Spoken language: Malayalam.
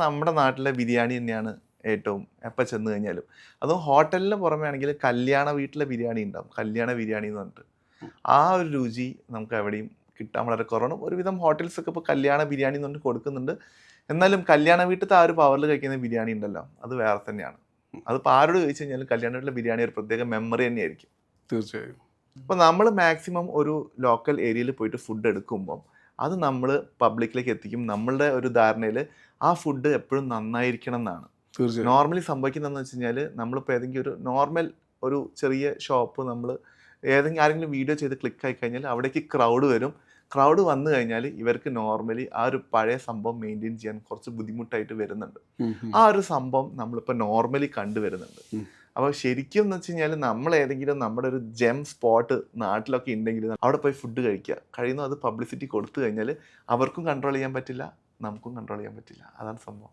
നമ്മുടെ നാട്ടിലെ ബിരിയാണി തന്നെയാണ് ഏറ്റവും എപ്പോൾ ചെന്ന് കഴിഞ്ഞാലും. അതും ഹോട്ടലിന് പുറമെ ആണെങ്കിൽ കല്യാണ വീട്ടിലെ ബിരിയാണി ഉണ്ടാവും. കല്യാണ ബിരിയാണി എന്ന് പറഞ്ഞിട്ട്. ആ ഒരു രുചി നമുക്ക് എവിടെയും കിട്ടാൻ വളരെ കുറവാണ്. ഒരുവിധം ഹോട്ടൽസൊക്കെ ഇപ്പോൾ കല്യാണ ബിരിയാണി എന്ന് പറഞ്ഞിട്ട് കൊടുക്കുന്നുണ്ട്. എന്നാലും കല്യാണ വീട്ടിലത്തെ ആ ഒരു പവറിൽ കഴിക്കുന്ന ബിരിയാണി ഉണ്ടല്ലോ, അത് വേറെ തന്നെയാണ്. അതിപ്പോൾ ആരോട് ചോദിച്ചു കഴിഞ്ഞാലും കല്യാണ വീട്ടിലെ ബിരിയാണി ഒരു പ്രത്യേക മെമ്മറി തന്നെയായിരിക്കും. തീർച്ചയായും. അപ്പോൾ നമ്മൾ മാക്സിമം ഒരു ലോക്കൽ ഏരിയയിൽ പോയിട്ട് ഫുഡ് എടുക്കുമ്പം അത് നമ്മൾ പബ്ലിക്കിലേക്ക് എത്തിക്കും. നമ്മളുടെ ഒരു ധാരണയിൽ ആ ഫുഡ് എപ്പോഴും നന്നായിരിക്കണം എന്നാണ്. തീർച്ചയായും. നോർമലി സംഭവിക്കുന്നതെന്ന് വെച്ച് കഴിഞ്ഞാൽ നമ്മളിപ്പോൾ ഏതെങ്കിലും ഒരു നോർമൽ ഒരു ചെറിയ ഷോപ്പ് നമ്മൾ ആരെങ്കിലും വീഡിയോ ചെയ്ത് ക്ലിക്കായി കഴിഞ്ഞാൽ അവിടേക്ക് ക്രൗഡ് വരും. ക്രൗഡ് വന്നു കഴിഞ്ഞാൽ ഇവർക്ക് നോർമലി ആ ഒരു പഴയ സംഭവം മെയിൻറ്റെയിൻ ചെയ്യാൻ കുറച്ച് ബുദ്ധിമുട്ടായിട്ട് വരുന്നുണ്ട്. ആ ഒരു സംഭവം നമ്മളിപ്പോൾ നോർമലി കണ്ടുവരുന്നുണ്ട്. അപ്പോൾ ശരിക്കും എന്ന് വെച്ച് കഴിഞ്ഞാൽ നമ്മൾ ഏതെങ്കിലും നമ്മുടെ ഒരു ജെം സ്പോട്ട് നാട്ടിലൊക്കെ ഉണ്ടെങ്കിൽ അവിടെ പോയി ഫുഡ് കഴിക്കുക. കഴിയുന്നു അത് പബ്ലിസിറ്റി കൊടുത്തു കഴിഞ്ഞാൽ അവർക്കും കൺട്രോൾ ചെയ്യാൻ പറ്റില്ല, നമുക്കും കൺട്രോൾ ചെയ്യാൻ പറ്റില്ല. അതാണ് സംഭവം.